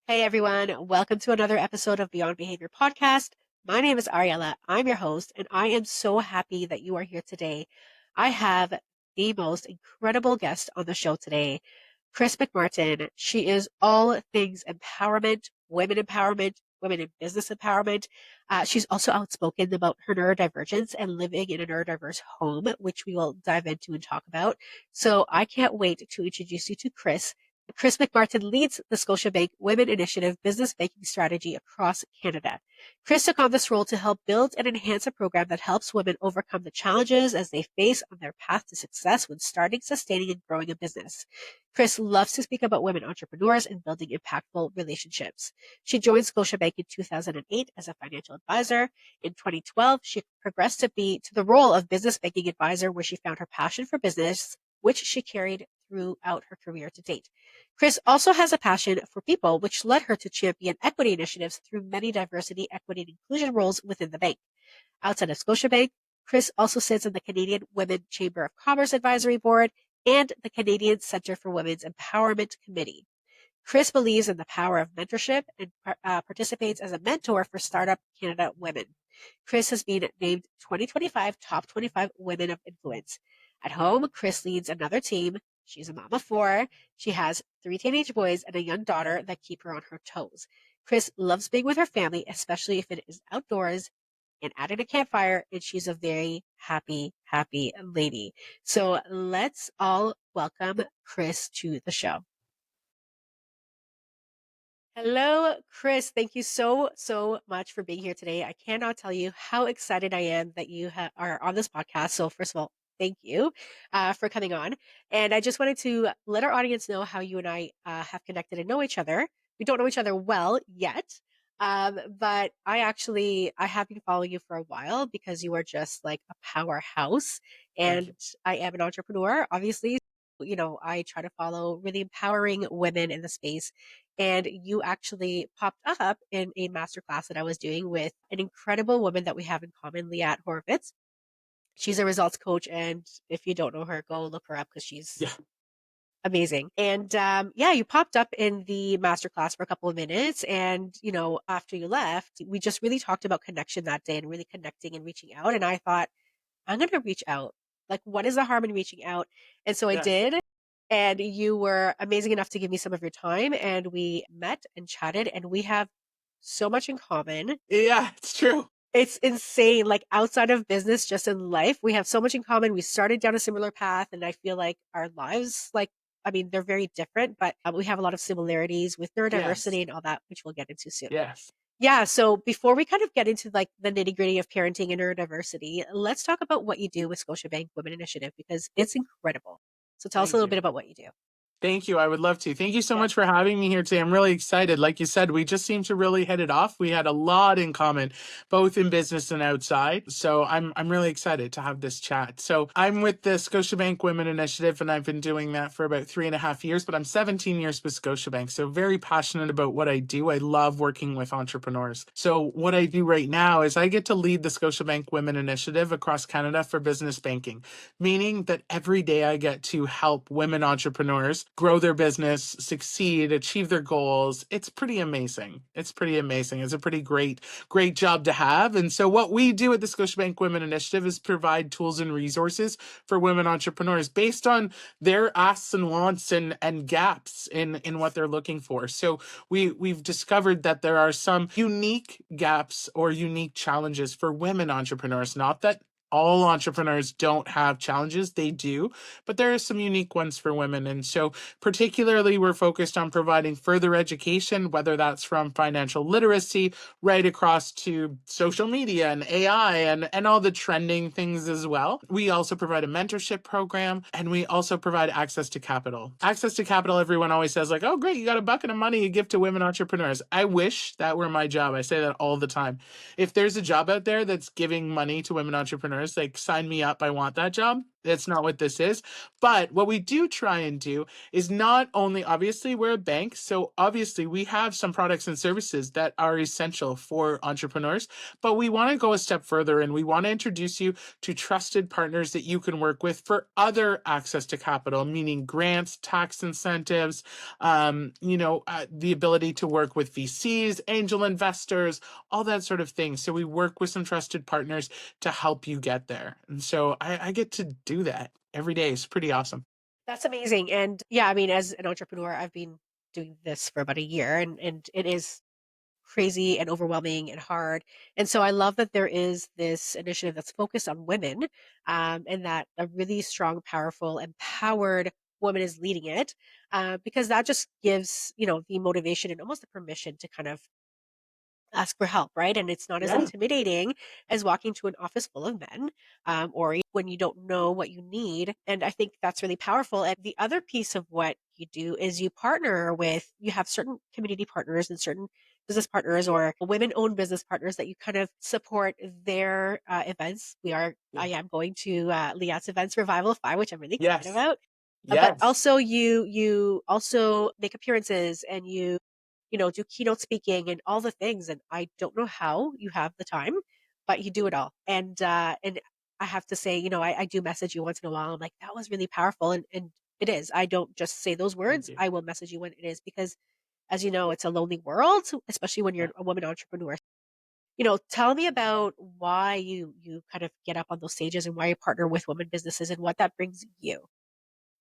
Hey everyone, welcome to another episode of Beyond Behaviour podcast. My name is Ariela. I'm your host, and I am so happy that you are here today. I have the most incredible guest on the show today, Chris McMartin. She is all things empowerment, women in business empowerment. She's also outspoken about her neurodivergence and living in a neurodiverse home, which we will dive into and talk about. So I can't wait to introduce you to Chris. Chris McMartin leads the Scotiabank Women Initiative business banking strategy across Canada. Chris took on this role to help build and enhance a program that helps women overcome the challenges as they face on their path to success when starting, sustaining, and growing a business. Chris loves to speak about women entrepreneurs and building impactful relationships. She joined Scotiabank in 2008 as a financial advisor. In 2012, she progressed to the role of business banking advisor, where she found her passion for business, which she carried throughout her career to date. Chris also has a passion for people, which led her to champion equity initiatives through many diversity, equity, and inclusion roles within the bank. Outside of Scotiabank, Chris also sits on the Canadian Women Chamber of Commerce Advisory Board and the Canadian Centre for Women's Empowerment Committee. Chris believes in the power of mentorship and participates as a mentor for Startup Canada Women. Chris has been named 2025 Top 25 Women of Influence. At home, Chris leads another team. She's a mom of four. She has 3 teenage boys and a young daughter that keep her on her toes. Chris loves being with her family, especially if it is outdoors and adding a campfire, and she's a very happy lady. So let's all welcome Chris to the show. Hello, Chris. Thank you so much for being here today. I cannot tell you how excited I am that you are on this podcast. So first of all, thank you for coming on. And I just wanted to let our audience know how you and I have connected and know each other. We don't know each other well yet, but I have been following you for a while because you are just like a powerhouse. Thank And you. I am an entrepreneur, obviously. I try to follow really empowering women in the space. And you actually popped up in a masterclass that I was doing with an incredible woman that we have in common, Liat Horvitz. She's a results coach. And if you don't know her, go look her up because she's Yeah. amazing. And yeah, you popped up in the masterclass for a couple of minutes. And, after you left, we just really talked about connection that day and really connecting and reaching out. And I thought, I'm going to reach out. Like, what is the harm in reaching out? And so I Yes. did. And you were amazing enough to give me some of your time. And we met and chatted, and we have so much in common. Yeah, it's true. It's insane. Like, outside of business, just in life, we have so much in common. We started down a similar path, and I feel like our lives, they're very different, but we have a lot of similarities with Yes. neurodiversity and all that, which we'll get into soon. Yes. Yeah. So before we kind of get into like the nitty gritty of parenting and neurodiversity, let's talk about what you do with Scotiabank Women Initiative because it's incredible. So tell us a Thank little you. bit about what you do. Thank you. I would love to. Thank you so Yeah. much for having me here today. I'm really excited. Like you said, we just seem to really hit it off. We had a lot in common, both in business and outside. So I'm really excited to have this chat. So I'm with the Scotiabank Women Initiative, and I've been doing that for about 3.5 years, but I'm 17 years with Scotiabank. So very passionate about what I do. I love working with entrepreneurs. So what I do right now is I get to lead the Scotiabank Women Initiative across Canada for business banking, meaning that every day I get to help women entrepreneurs grow their business, succeed, achieve their goals. It's pretty amazing. It's pretty amazing. It's a pretty great job to have. And so what we do at the Scotiabank Women Initiative is provide tools and resources for women entrepreneurs based on their asks and wants and gaps in what they're looking for. So we've discovered that there are some unique gaps or unique challenges for women entrepreneurs. Not that all entrepreneurs don't have challenges, they do, but there are some unique ones for women. And so particularly we're focused on providing further education, whether that's from financial literacy right across to social media and AI and all the trending things as well. We also provide a mentorship program, and we also provide access to capital. Access to capital, everyone always says like, oh great, you got a bucket of money you give to women entrepreneurs. I wish that were my job. I say that all the time. If there's a job out there that's giving money to women entrepreneurs, like sign me up, I want that job. That's not what this is. But what we do try and do is not only, obviously, we're a bank. So obviously, we have some products and services that are essential for entrepreneurs. But we want to go a step further and we want to introduce you to trusted partners that you can work with for other access to capital, meaning grants, tax incentives, the ability to work with VCs, angel investors, all that sort of thing. So we work with some trusted partners to help you get there. And so I get to do that every day. It's pretty awesome. That's amazing. And yeah, I mean, as an entrepreneur, I've been doing this for about a year, and it is crazy and overwhelming and hard. And so I love that there is this initiative that's focused on women, and that a really strong, powerful, empowered woman is leading it, because that just gives, the motivation and almost the permission to kind of ask for help, right? And it's not as Yeah. intimidating as walking to an office full of men, or when you don't know what you need. And I think that's really powerful. And the other piece of what you do is you have certain community partners and certain business partners or women owned business partners that you kind of support their events. Yeah. I am going to Liat's events Revival 5, which I'm really excited Yes. about. But Yes. also you also make appearances and you do keynote speaking and all the things. And I don't know how you have the time, but you do it all. And I have to say, I do message you once in a while. I'm like, that was really powerful. And it is. I don't just say those Thank words. you. I will message you when it is because, as you know, it's a lonely world, especially when Yeah. you're a woman entrepreneur. Tell me about why you kind of get up on those stages and why you partner with women businesses and what that brings you.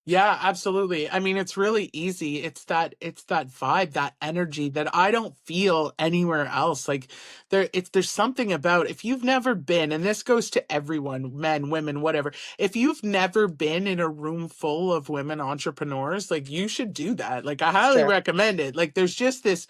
Yeah, absolutely. I mean, it's really easy. It's that vibe, that energy that I don't feel anywhere else. Like there's something about if you've never been, and this goes to everyone, men, women, whatever. If you've never been in a room full of women entrepreneurs, like you should do that. Like I highly Sure. recommend it. Like there's just this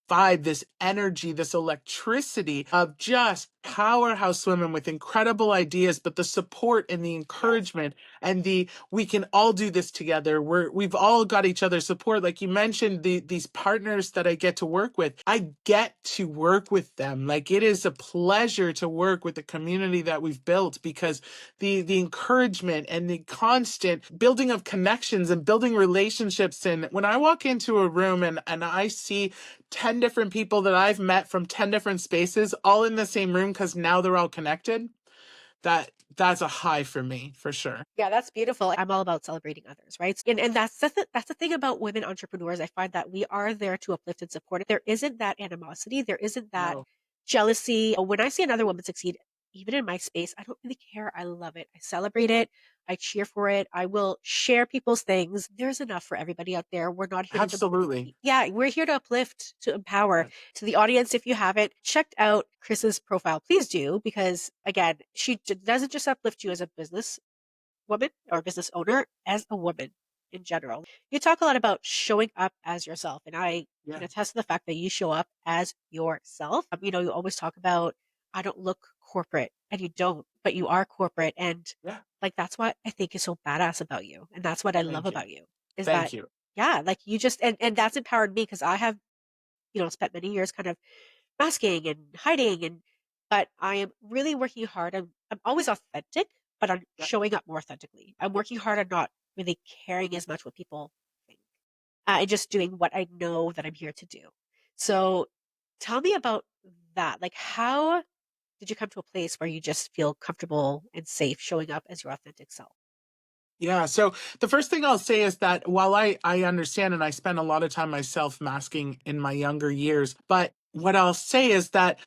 vibe, this energy, this electricity of just powerhouse women with incredible ideas, but the support and the Yes. encouragement and the we can all do this together. We've all got each other's support. Like you mentioned, these partners that I get to work with, I get to work with them. Like it is a pleasure to work with the community that we've built because the encouragement and the constant building of connections and building relationships. And when I walk into a room and I see 10 different people that I've met from 10 different spaces all in the same room because now they're all connected, that's a high for me for sure. Yeah, that's beautiful. I'm all about celebrating others, right? And that's the thing about women entrepreneurs. I find that we are there to uplift and support. There isn't that animosity. There isn't that No. jealousy. When I see another woman succeed, even in my space, I don't really care. I love it. I celebrate it. I cheer for it. I will share people's things. There's enough for everybody out there. We're not here to, Absolutely. yeah, we're here to uplift, to empower. To the audience, if you haven't checked out Chris's profile, please do, because again, she doesn't just uplift you as a business woman or business owner, as a woman in general. You talk a lot about showing up as yourself, and I Yeah. can attest to the fact that you show up as yourself. You always talk about, I don't look corporate, and you don't, but you are corporate. And Yeah. like, that's what I think is so badass about you. And that's what I love Thank you. about you is that, Thank you. yeah, like you just, and that's empowered me because I have, spent many years kind of masking and hiding but I am really working hard. I'm always authentic, but I'm Yeah. showing up more authentically. I'm working hard on not really caring as much what people think. And just doing what I know that I'm here to do. So tell me about that. Like, how did you come to a place where you just feel comfortable and safe showing up as your authentic self? Yeah. So the first thing I'll say is that while I understand and I spent a lot of time myself masking in my younger years, but what I'll say is that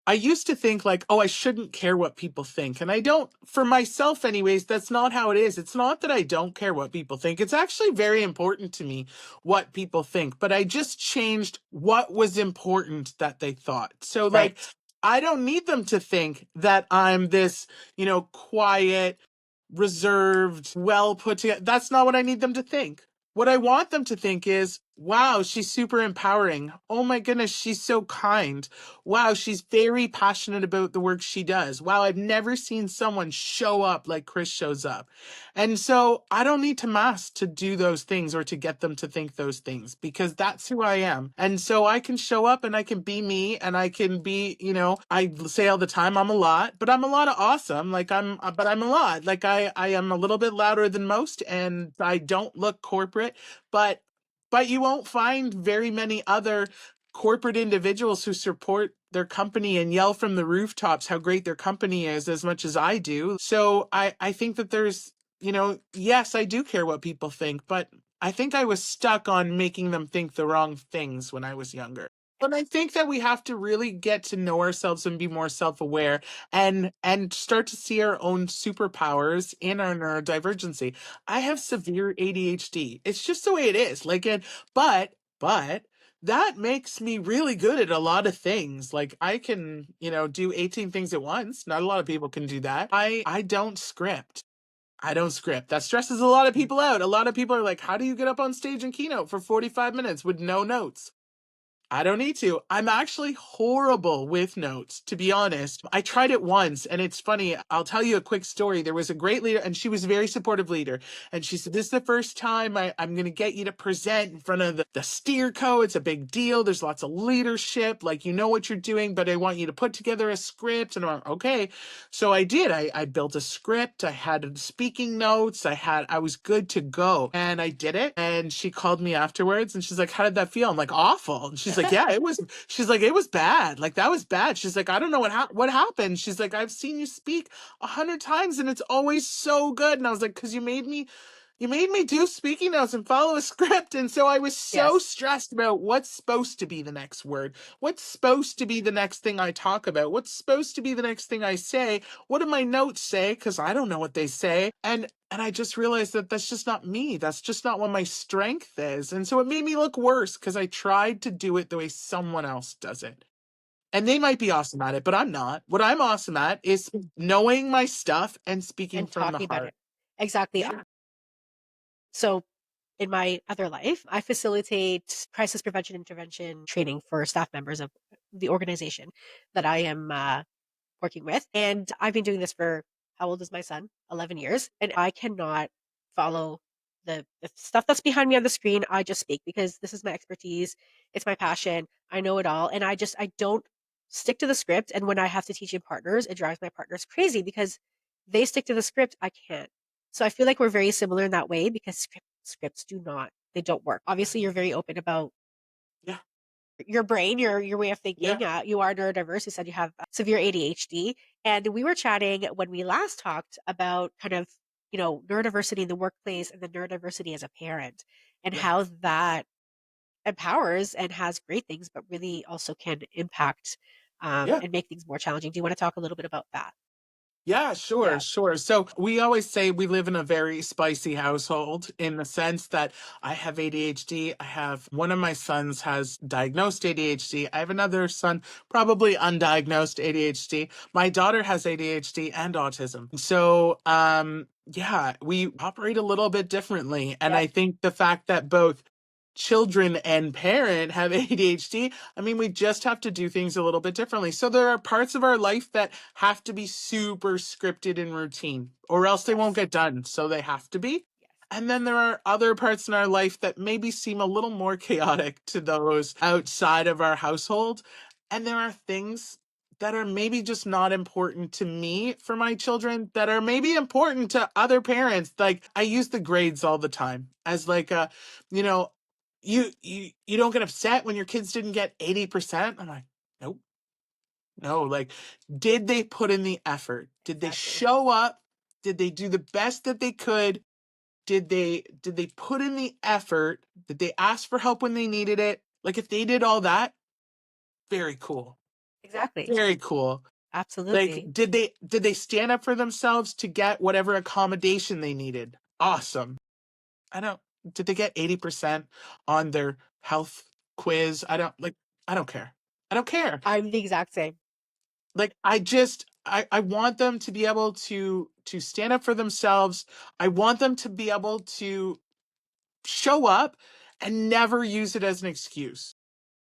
I used to think like, oh, I shouldn't care what people think. And I don't, for myself, anyways, that's not how it is. It's not that I don't care what people think. It's actually very important to me what people think, but I just changed what was important that they thought. So, like, Right. I don't need them to think that I'm this, quiet, reserved, well put together. That's not what I need them to think. What I want them to think is, Wow, she's super empowering. Oh my goodness, she's so kind. Wow, she's very passionate about the work she does. Wow, I've never seen someone show up like Chris shows up. And so I don't need to mask to do those things or to get them to think those things because that's who I am. And so I can show up and I can be me and I can be, I say all the time I'm a lot, but I'm a lot of awesome. But I'm a lot. I am a little bit louder than most and I don't look corporate, but you won't find very many other corporate individuals who support their company and yell from the rooftops how great their company is as much as I do. So I think that there's, yes, I do care what people think, but I think I was stuck on making them think the wrong things when I was younger. And I think that we have to really get to know ourselves and be more self-aware and start to see our own superpowers in our neurodivergency. I have severe ADHD. It's just the way it is. But that makes me really good at a lot of things. Like I can, do 18 things at once. Not a lot of people can do that. I don't script. I don't script. That stresses a lot of people out. A lot of people are like, how do you get up on stage and keynote for 45 minutes with no notes? I don't need to. I'm actually horrible with notes, to be honest. I tried it once, and it's funny. I'll tell you a quick story. There was a great leader, and she was a very supportive leader. And she said, this is the first time I'm going to get you to present in front of the steer co. It's a big deal. There's lots of leadership. Like, you know what you're doing, but I want you to put together a script. And I'm like, okay. So I did. I built a script. I had speaking notes. I was good to go. And I did it. And she called me afterwards, and she's like, how did that feel? I'm like, awful. And she's like, yeah, it was. She's like, it was bad. Like that was bad. She's like, I don't know what happened. She's like, I've seen you speak 100 times and it's always so good. And I was like, because you made me do speaking notes and follow a script. And so I was so Yes. stressed about what's supposed to be the next word, what's supposed to be the next thing I talk about, what's supposed to be the next thing I say, what do my notes say? Because I don't know what they say. And I just realized that that's just not me. That's just not what my strength is. And so it made me look worse because I tried to do it the way someone else does it. And they might be awesome at it, but I'm not. What I'm awesome at is knowing my stuff and speaking And from the talking about heart. it. Exactly. Yeah. So in my other life, I facilitate crisis prevention intervention training for staff members of the organization that I am working with. And I've been doing this for how old is my son? 11 years. And I cannot follow the stuff that's behind me on the screen. I just speak because this is my expertise. It's my passion. I know it all. And I don't stick to the script. And when I have to teach in partners, it drives my partners crazy because they stick to the script. I can't. So I feel like we're very similar in that way because scripts they don't work. Obviously, you're very open about Yeah. your brain, your way of Yeah. thinking. You are neurodiverse. You said you have severe ADHD, and we were chatting when we last talked about kind of neurodiversity in the workplace and the neurodiversity as a parent, and Yeah. how that empowers and has great things, but really also can impact Yeah. and make things more challenging. Do you want to talk a little bit about that? Yeah, sure, Yeah. sure. So we always say we live in a very spicy household in the sense that I have ADHD. I have one of my sons has diagnosed ADHD. I have another son, probably undiagnosed ADHD. My daughter has ADHD and autism. So, yeah, we operate a little bit differently. And Yep. I think the fact that both children and parent have ADHD, I mean, we just have to do things a little bit differently. So there are parts of our life that have to be super scripted and routine, or else they won't Yes. get done. So they have to be. Yes. And then there are other parts in our life that maybe seem a little more chaotic to those outside of our household. And there are things that are maybe just not important to me for my children that are maybe important to other parents. Like I use the grades all the time as like a, you know, you don't get upset when your kids didn't get 80%. I'm like, nope. No, like, did they put in the effort? Did they Exactly. show up? Did they do the best that they could? Did they put in the effort? Did they ask for help when they needed it? Like if they did all that, very cool. Exactly. Very cool. Like Absolutely. did they stand up for themselves to get whatever accommodation they needed? Awesome. I don't did they get 80% on their health quiz? I don't care. I don't care. I'm the exact same. Like I want them to be able to stand up for themselves. I want them to be able to show up and never use it as an excuse.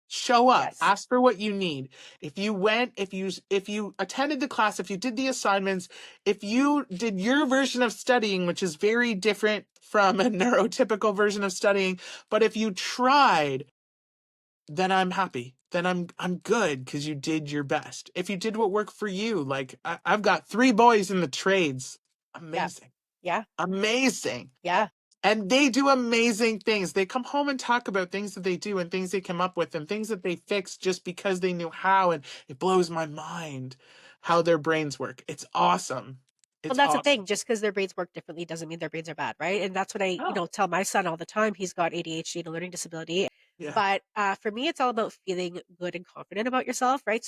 Show up, Yes. ask for what you need. If you went, if you attended the class, if you did the assignments, if you did your version of studying, which is very different from a neurotypical version of studying, but if you tried, then I'm happy. Then I'm good because you did your best. If you did what worked for you, like I've got 3 boys in the trades. Yeah. Amazing. Yeah. Amazing. Yeah. And they do amazing things. They come home and talk about things that they do and things they come up with and things that they fixed just because they knew how. And it blows my mind how their brains work. It's awesome. Well, It's that's the awesome. thing. Just because their brains work differently doesn't mean their brains are bad, right? And that's what I, Oh, tell my son all the time. He's got ADHD and a learning disability. yeah. But for me, it's all about feeling good and confident about yourself, right?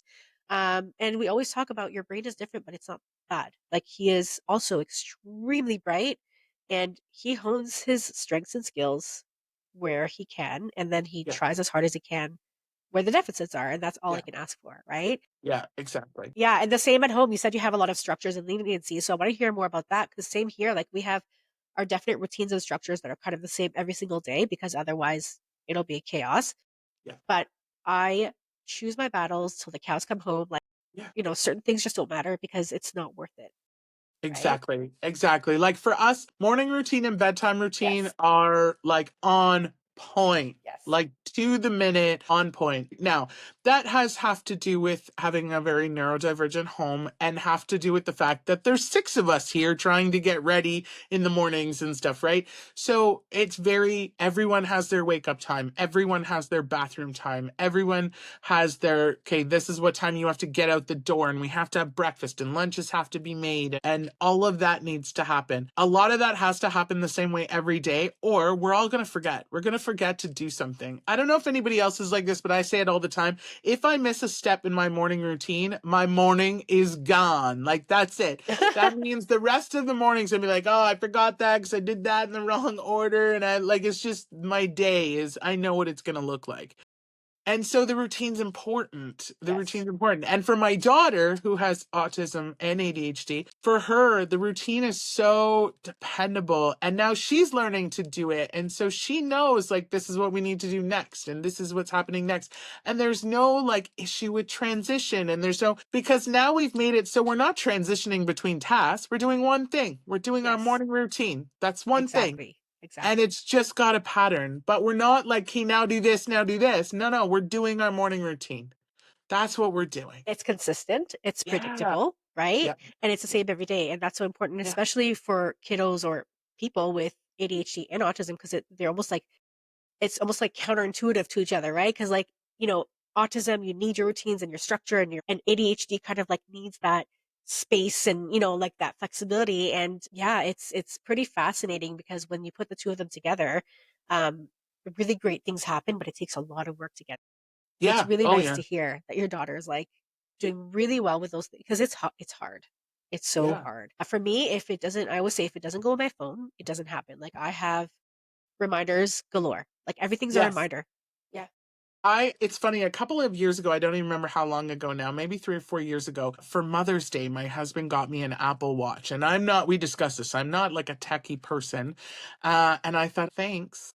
And we always talk about your brain is different, but it's not bad. Like he is also extremely bright and he hones his strengths and skills where he can. And then he Yeah. tries as hard as he can where the deficits are. And that's all I Yeah. can ask for, right? Yeah. Exactly. Yeah, and the same at home. You said you have a lot of structures and leniency, so I want to hear more about that because same here. Like we have our definite routines and structures that are kind of the same every single day because otherwise it'll be chaos. Yeah. But I choose my battles till the cows come home. Like, Yeah. certain things just don't matter because it's not worth it, right? Exactly. Exactly. Like for us, morning routine and bedtime routine Yes. are like on point, Yes. like to the minute on point. Now, that has have to do with having a very neurodivergent home and have to do with the fact that there's 6 of us here trying to get ready in the mornings and stuff, right? So it's very, everyone has their wake up time. Everyone has their bathroom time. Everyone has their, okay, this is what time you have to get out the door and we have to have breakfast and lunches have to be made and all of that needs to happen. A lot of that has to happen the same way every day or we're all going to forget. We're going to forget to do something. I don't know if anybody else is like this, but I say it all the time. If I miss a step in my morning routine, my morning is gone. Like that's it. That means the rest of the morning's gonna be like, oh, I forgot that because I did that in the wrong order. And I like, it's just my day is, I know what it's gonna look like. And so the routine's important. The Yes. routine's important. And for my daughter who has autism and ADHD, for her, the routine is so dependable. And now she's learning to do it. And so she knows like this is what we need to do next. And this is what's happening next. And there's no like issue with transition. And there's no, because now we've made it so we're not transitioning between tasks. We're doing one thing. We're doing our Yes. morning routine. That's one thing. Exactly. And Exactly. it's just got a pattern, but we're not like, okay, now do this, now do this. No, we're doing our morning routine. That's what we're doing. It's consistent, it's Yeah. predictable, right? Yeah. And it's the same every day. And that's so important, Yeah. especially for kiddos or people with ADHD and autism, because they're almost like it's almost like counterintuitive to each other, right? Because like, you know, autism, you need your routines and your structure and ADHD kind of like needs that space and, like that flexibility. And yeah, it's pretty fascinating because when you put the two of them together, um, really great things happen, but it takes a lot of work to get. So it's Yeah. really Oh nice yeah. to hear that your daughter is like doing really well with those things because it's hard. It's so Yeah. hard. For me, if it doesn't, I always say if it doesn't go on my phone, it doesn't happen. Like I have reminders galore. Like everything's a Yes. reminder. Yeah. It's funny, a couple of years ago, I don't even remember how long ago now, maybe 3 or 4 years ago, for Mother's Day, my husband got me an Apple Watch. And we discussed this, I'm not like a techie person. And I thought, thanks.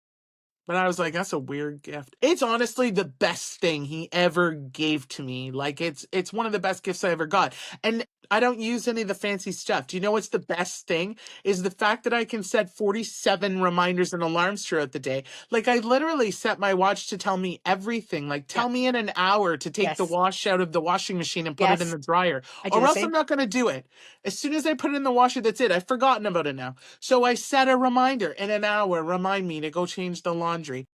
But I was like, that's a weird gift. It's honestly the best thing he ever gave to me. Like it's one of the best gifts I ever got. And I don't use any of the fancy stuff. Do you know what's the best thing? Is the fact that I can set 47 reminders and alarms throughout the day. Like I literally set my watch to tell me everything. Like Yeah. tell me in an hour to take the Yes. wash out of the washing machine and put it in Yes. the dryer. I do Or the else I'm same. not gonna do it. As soon as I put it in the washer, that's it. I've forgotten about it now. So I set a reminder in an hour, remind me to go change the laundry.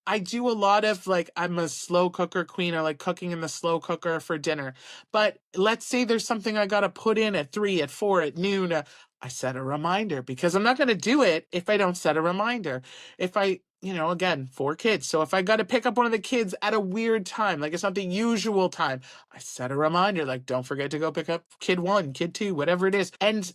I do a lot of like, I'm a slow cooker queen. I like cooking in the slow cooker for dinner. But let's say there's something I got to put in at 3, at 4, at noon. I set a reminder because I'm not going to do it if I don't set a reminder. If I, again, 4 kids. So if I got to pick up one of the kids at a weird time, like it's not the usual time, I set a reminder, like, don't forget to go pick up kid 1, kid 2, whatever it is. And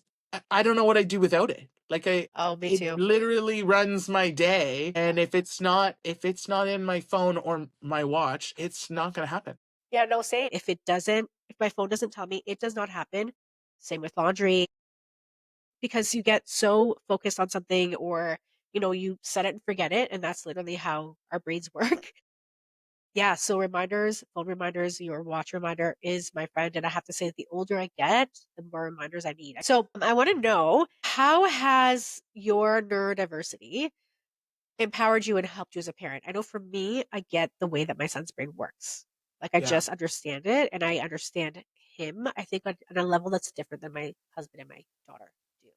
I don't know what I'd do without it. Like Oh, me it too. literally runs my day. Yeah. And if it's not in my phone or my watch, it's not gonna happen. Yeah, no, same. If my phone doesn't tell me, it does not happen. Same with laundry because you get so focused on something or, you set it and forget it. And that's literally how our brains work. Yeah, so reminders, phone reminders, your watch reminder is my friend. And I have to say, the older I get, the more reminders I need. So I want to know, how has your neurodiversity empowered you and helped you as a parent? I know for me, I get the way that my son's brain works. Like I Yeah. just understand it and I understand him, I think on a level that's different than my husband and my daughter do.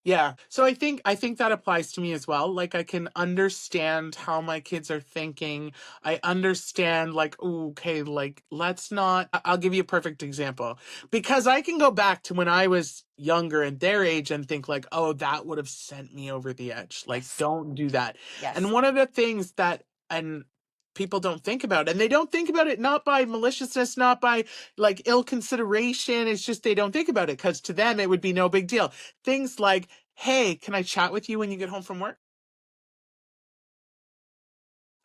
Yeah. So I think that applies to me as well. Like I can understand how my kids are thinking. I understand like, ooh, okay, like let's not I'll give you a perfect example. Because I can go back to when I was younger and their age and think like, oh, that would have sent me over the edge. Like Yes. don't do that. And Yes. one of the things that and people don't think about, and they don't think about it not by maliciousness, not by like ill consideration. It's just they don't think about it because to them it would be no big deal. Things like, hey, can I chat with you when you get home from work?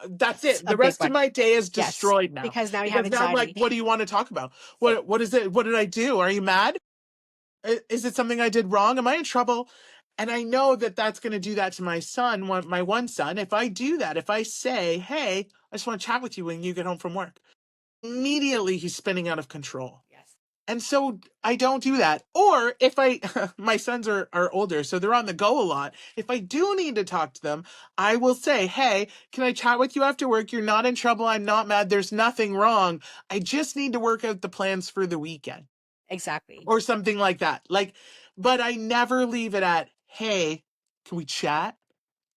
That's That's it. a The big rest of one. my day is Yes. destroyed now. Because now you have Because now I'm like, anxiety. what do you want to talk about? Same. What is it? What did I do? Are you mad? Is it something I did wrong? Am I in trouble? And I know that that's going to do that to my son, my one son. If I do that, if I say, hey, I just want to chat with you when you get home from work, immediately he's spinning out of control. Yes. And so I don't do that. Or if I, my sons are older, so they're on the go a lot. If I do need to talk to them, I will say, hey, can I chat with you after work? You're not in trouble. I'm not mad. There's nothing wrong. I just need to work out the plans for the weekend Exactly. or something like that. Like, but I never leave it at, hey, can we chat?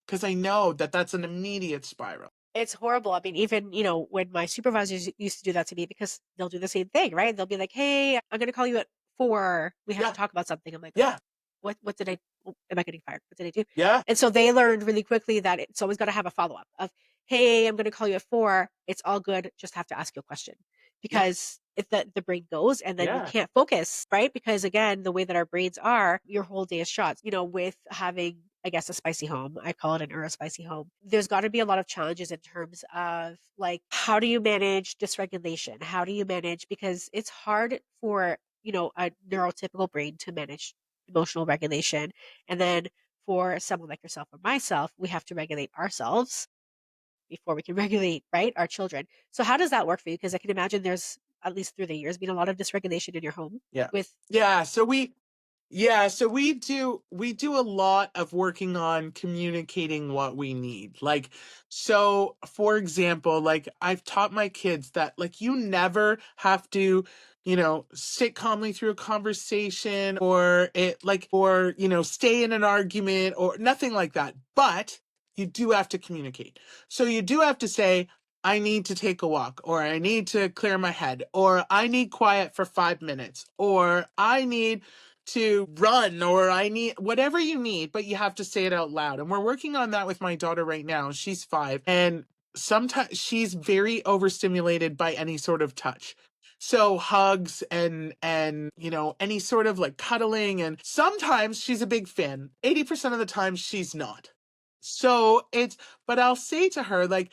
Because I know that that's an immediate spiral. It's horrible. I mean, even, when my supervisors used to do that to me because they'll do the same thing, right? They'll be like, "Hey, I'm going to call you at 4. We have to Yeah. talk about something." I'm like, Yeah. what did I, am I getting fired? What did I do? Yeah. And so they learned really quickly that it's always got to have a follow up of, "Hey, I'm going to call you at 4. It's all good. Just have to ask you a question." Yeah. Because if the brain goes and then you Yeah. can't focus, right? Because again, the way that our brains are, your whole day is shot. With having, I guess, a spicy home, I call it an spicy home. There's got to be a lot of challenges in terms of like, how do you manage dysregulation? How do you manage, because it's hard for, a neurotypical brain to manage emotional regulation. And then for someone like yourself or myself, we have to regulate ourselves before we can regulate, right, our children. So how does that work for you? Because I can imagine there's, at least through the years, been a lot of dysregulation in your home Yeah. with. Yeah. So we do a lot of working on communicating what we need. Like, so for example, like I've taught my kids that like you never have to, sit calmly through a conversation or stay in an argument or nothing like that. But you do have to communicate. So you do have to say, I need to take a walk, or I need to clear my head, or I need quiet for 5 minutes, or I need to run, or I need whatever you need, but you have to say it out loud. And we're working on that with my daughter right now. She's 5, and sometimes she's very overstimulated by any sort of touch. So hugs and any sort of like cuddling, and sometimes she's a big fan. 80% of the time she's not. So but I'll say to her like,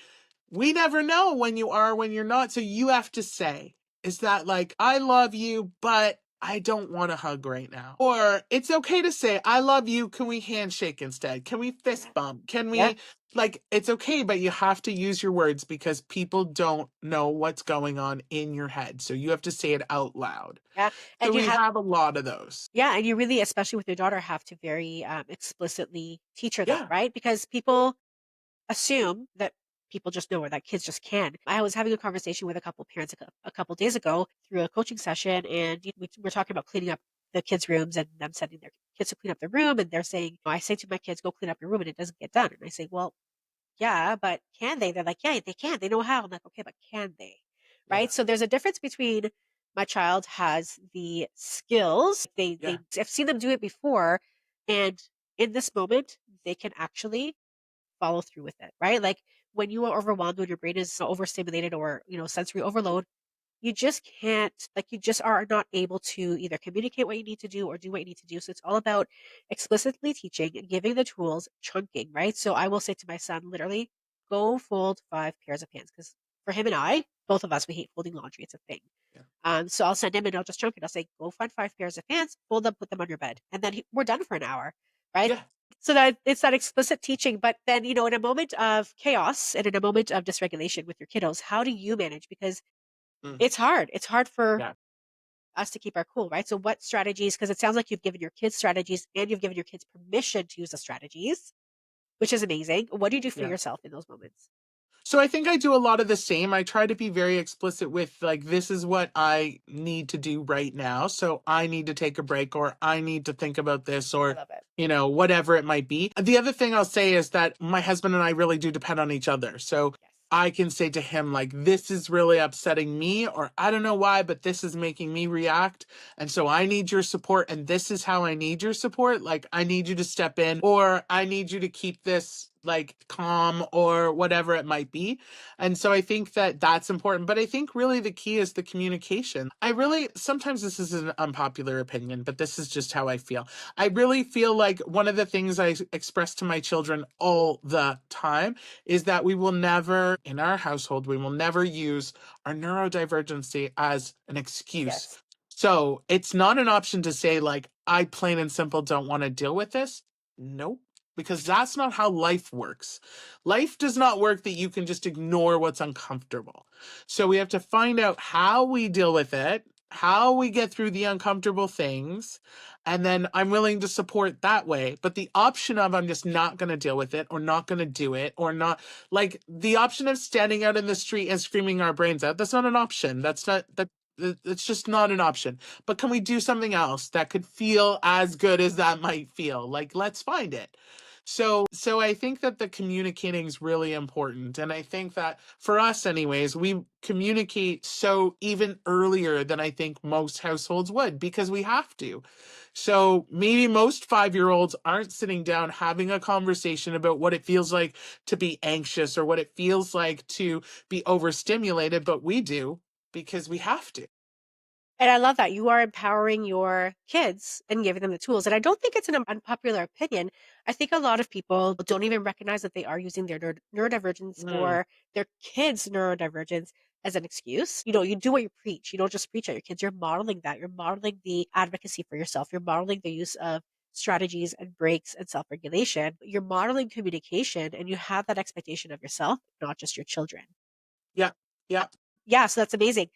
we never know when you are, when you're not. So you have to say, is that like, I love you, but I don't want a hug right now. Or it's okay to say, I love you. Can we handshake instead? Can we fist Yeah. bump? Can Yeah. we, like, it's okay, but you have to use your words because people don't know what's going on in your head. So you have to say it out loud. Yeah. So And you we have, have a lot of those. yeah. And you really, especially with your daughter, have to very explicitly teach her that, Yeah. right? Because people assume that people just know, or that kids just can. I was having a conversation with a couple parents a couple days ago through a coaching session, and we were talking about cleaning up the kids' rooms and them sending their kids to clean up their room. And they're saying, I say to my kids, go clean up your room, and it doesn't get done. And I say, well, yeah, but can they? They're like, yeah, they can. They know how. I'm like, okay, but can they? Yeah. Right. So there's a difference between, my child has the skills. Yeah. I've seen them do it before. And in this moment, they can actually follow through with it, right? Like when you are overwhelmed, when your brain is overstimulated or, sensory overload, you just can't, like, you just are not able to either communicate what you need to do or do what you need to do. So it's all about explicitly teaching, giving the tools, chunking, right? So I will say to my son, literally, go fold 5 pairs of pants. Because for him and I, both of us, we hate folding laundry. It's a thing. Yeah. So I'll send him and I'll just chunk it. I'll say, go find 5 pairs of pants, fold them, put them on your bed. And then we're done for an hour, right? Yeah. So that it's that explicit teaching, but then, in a moment of chaos and in a moment of dysregulation with your kiddos, how do you manage? Because Mm, it's hard. It's hard for yeah, us to keep our cool, right? So what strategies, because it sounds like you've given your kids strategies and you've given your kids permission to use the strategies, which is amazing. What do you do for yeah. yourself in those moments? So I think I do a lot of the same. I try to be very explicit with like, this is what I need to do right now. So I need to take a break, or I need to think about this, I or, love it. whatever it might be. The other thing I'll say is that my husband and I really do depend on each other. So Yes. I can say to him, like, this is really upsetting me, or I don't know why, but this is making me react. And so I need your support. And this is how I need your support. Like, I need you to step in, or I need you to keep this like calm, or whatever it might be. And so I think that that's important. But I think really the key is the communication. I really, sometimes this is an unpopular opinion, but this is just how I feel. I really feel like one of the things I express to my children all the time is that we will never, in our household, we will never use our neurodivergency as an excuse. Yes. So it's not an option to say, like, I plain and simple don't want to deal with this. Nope. Because that's not how life works. Life does not work that you can just ignore what's uncomfortable. So we have to find out how we deal with it, how we get through the uncomfortable things, and then I'm willing to support that way. But the option of I'm just not going to deal with it, or not going to do it, or not, like the option of standing out in the street and screaming our brains out, that's not an option. It's just not an option. But can we do something else that could feel as good as that might feel? Like, let's find it. So I think that the communicating is really important. And I think that for us anyways, we communicate so even earlier than I think most households would, because we have to. So maybe most 5-year-olds aren't sitting down having a conversation about what it feels like to be anxious, or what it feels like to be overstimulated, but we do, because we have to. And I love that you are empowering your kids and giving them the tools. And I don't think it's an unpopular opinion. I think a lot of people don't even recognize that they are using their neurodivergence Mm, or their kids' neurodivergence as an excuse. You do what you preach. You don't just preach at your kids. You're modeling that. You're modeling the advocacy for yourself. You're modeling the use of strategies and breaks and self-regulation. You're modeling communication and you have that expectation of yourself, not just your children. yeah, yeah. Yeah, so that's amazing.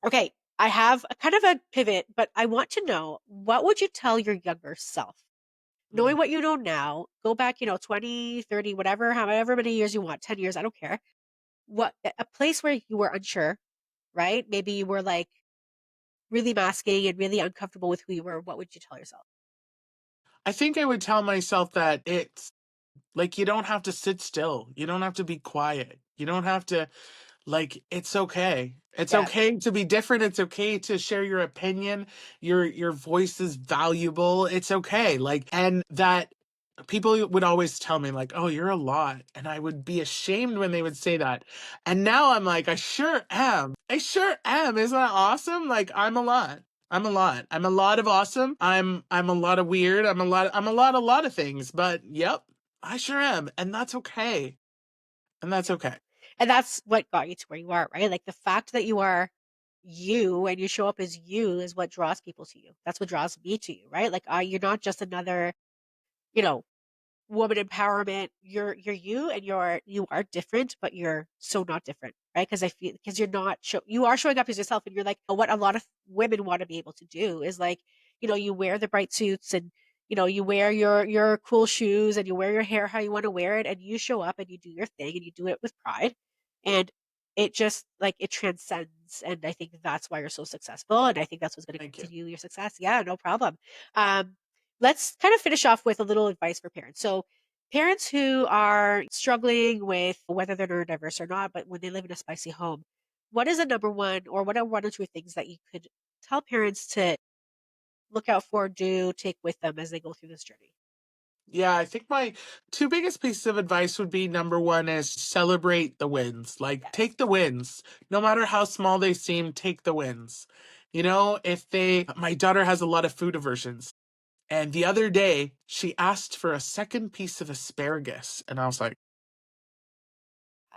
Okay, I have a kind of a pivot, but I want to know what would you tell your younger self? Mm. Knowing what you know now, go back, 20, 30, whatever, however many years you want, 10 years, I don't care. What a place where you were unsure, right? Maybe you were like really masking and really uncomfortable with who you were. What would you tell yourself? I think I would tell myself that it's like, you don't have to sit still. You don't have to be quiet. You don't have to, like, it's okay. It's Yeah. okay to be different. It's okay to share your opinion. Your voice is valuable. It's okay. Like, and that people would always tell me, like, oh, you're a lot. And I would be ashamed when they would say that. And now I'm like, I sure am. I sure am. Isn't that awesome? Like, I'm a lot. I'm a lot. I'm a lot of awesome. I'm a lot of weird. I'm a lot of things. But yep, I sure am. And that's okay. And that's Yeah. okay. And that's what got you to where you are, right? Like the fact that you are you and you show up as you is what draws people to you. That's what draws me to you, right? Like you're not just another, you know, woman empowerment. You're you and you are different, but you're so not different, right? Because I feel because you are showing up as yourself and you're like what a lot of women want to be able to do is like, you wear the bright suits and you wear your cool shoes and you wear your hair how you want to wear it and you show up and you do your thing and you do it with pride. And it just like it transcends. And I think that's why you're so successful. And I think that's what's going to Thank you. continue your success. Yeah, no problem. Um, let's kind of finish off with a little advice for parents. So, parents who are struggling with whether they're neurodiverse or not, but when they live in a spicy home, what is the number one, or what are one or two things that you could tell parents to look out for, do, take with them as they go through this journey? Yeah, I think my two biggest pieces of advice would be, number one is celebrate the wins. Like, Yes. take the wins. No matter how small they seem, take the wins. My daughter has a lot of food aversions. And the other day, she asked for a second piece of asparagus. And I was like,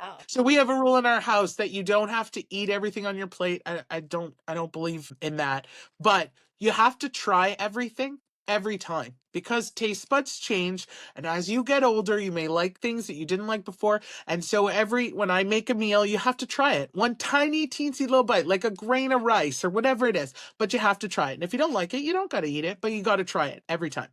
Wow. so we have a rule in our house that you don't have to eat everything on your plate. I don't believe in that. But you have to try everything. every time, because taste buds change, and as you get older you may like things that you didn't like before. And so when I make a meal, you have to try it, one tiny teensy little bite, like a grain of rice or whatever it is, but you have to try it. And if you don't like it, you don't got to eat it, but you got to try it every time.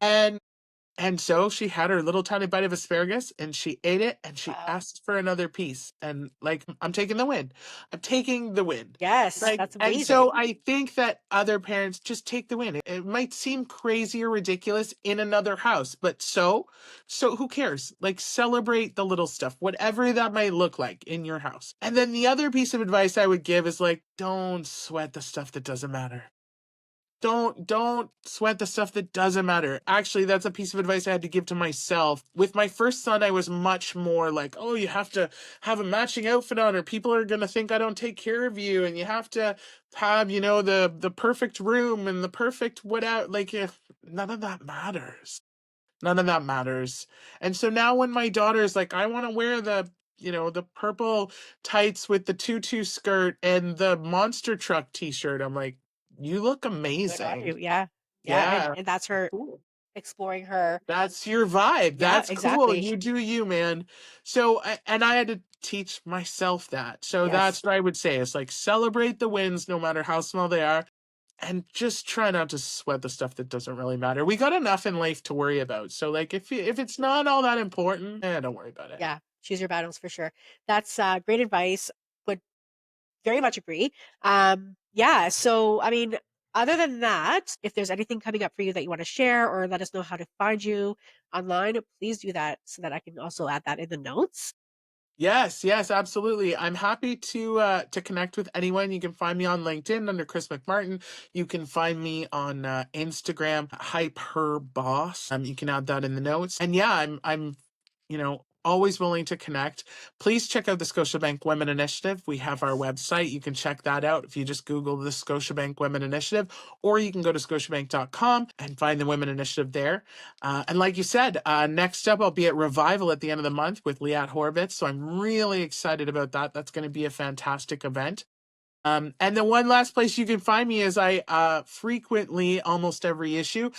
And so she had her little tiny bite of asparagus and she ate it and she Wow. asked for another piece. And like, I'm taking the win. I'm taking the win. Yes, Like, that's and so amazing. I think that other parents just take the win. It might seem crazy or ridiculous in another house, but so who cares? Like, celebrate the little stuff, whatever that might look like in your house. And then the other piece of advice I would give is like, don't sweat the stuff that doesn't matter. Don't sweat the stuff that doesn't matter. Actually, that's a piece of advice I had to give to myself. With my first son, I was much more like, oh, you have to have a matching outfit on or people are going to think I don't take care of you, and you have to have, the perfect room and the perfect whatever. Like, if none of that matters. None of that matters. And so now when my daughter's like, I want to wear the purple tights with the tutu skirt and the monster truck t-shirt, I'm like, you look Good on you. amazing. Yeah. Yeah. And, Yeah. and that's her Cool. exploring her. That's your vibe. Yeah, That's cool. exactly. You do you, man. So, and I had to teach myself that. So Yes. that's what I would say. It's like, celebrate the wins, no matter how small they are, and just try not to sweat the stuff that doesn't really matter. We got enough in life to worry about. So, like, if it's not all that important, don't worry about it. Yeah. Choose your battles for sure. That's great advice. Would very much agree. Yeah. So, I mean, other than that, if there's anything coming up for you that you want to share or let us know how to find you online, please do that so that I can also add that in the notes. Yes, yes, absolutely. I'm happy to connect with anyone. You can find me on LinkedIn under Chris McMartin. You can find me on Instagram, Hyperboss. You can add that in the notes. And yeah, I'm always willing to connect. Please check out the Scotiabank Women Initiative. We have our Yes. website. You can check that out if you just Google the Scotiabank Women Initiative, or you can go to scotiabank.com and find the Women Initiative there. And like you said, next up, I'll be at Revival at the end of the month with Liat Horvitz. So I'm really excited about that. That's going to be a fantastic event. And the one last place you can find me is I frequently, almost every issue,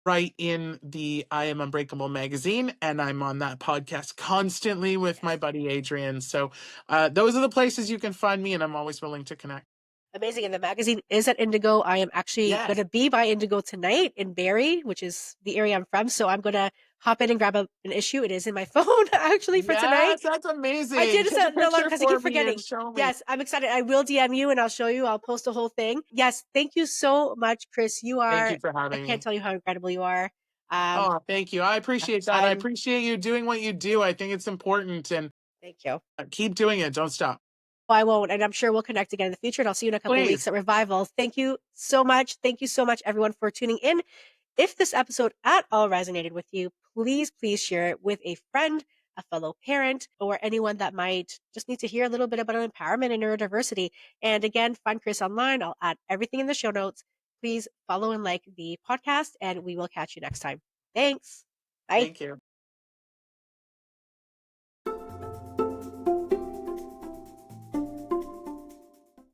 write in the I Am Unbreakable magazine, and I'm on that podcast constantly with my Yes. buddy Adrian. So those are the places you can find me, and I'm always willing to connect. Amazing. And the magazine is at Indigo. I am actually going Yes. to be by Indigo tonight in Barrie, which is the area I'm from. So I'm going to hop in and grab an issue. It is in my phone actually for tonight. Yes, that's I amazing. did Take a no longer picture because I for keep me and forgetting. show me. Yes, I'm excited. I will DM you and I'll show you. I'll post the whole thing. Yes, thank you so much, Chris. Thank you I for having can't me. tell you how incredible you are. Oh, thank you. I appreciate that. I I'm, appreciate you doing what you do. I think it's important, and thank you. keep doing it. Don't stop. Well, I won't. And I'm sure we'll connect again in the future. And I'll see you in a couple of weeks Please. at Revival. Thank you so much. Thank you so much, everyone, for tuning in. If this episode at all resonated with you, please share it with a friend, a fellow parent, or anyone that might just need to hear a little bit about empowerment and neurodiversity. And again, find Chris online. I'll add everything in the show notes. Please follow and like the podcast, and we will catch you next time. Thanks. Bye. Thank you.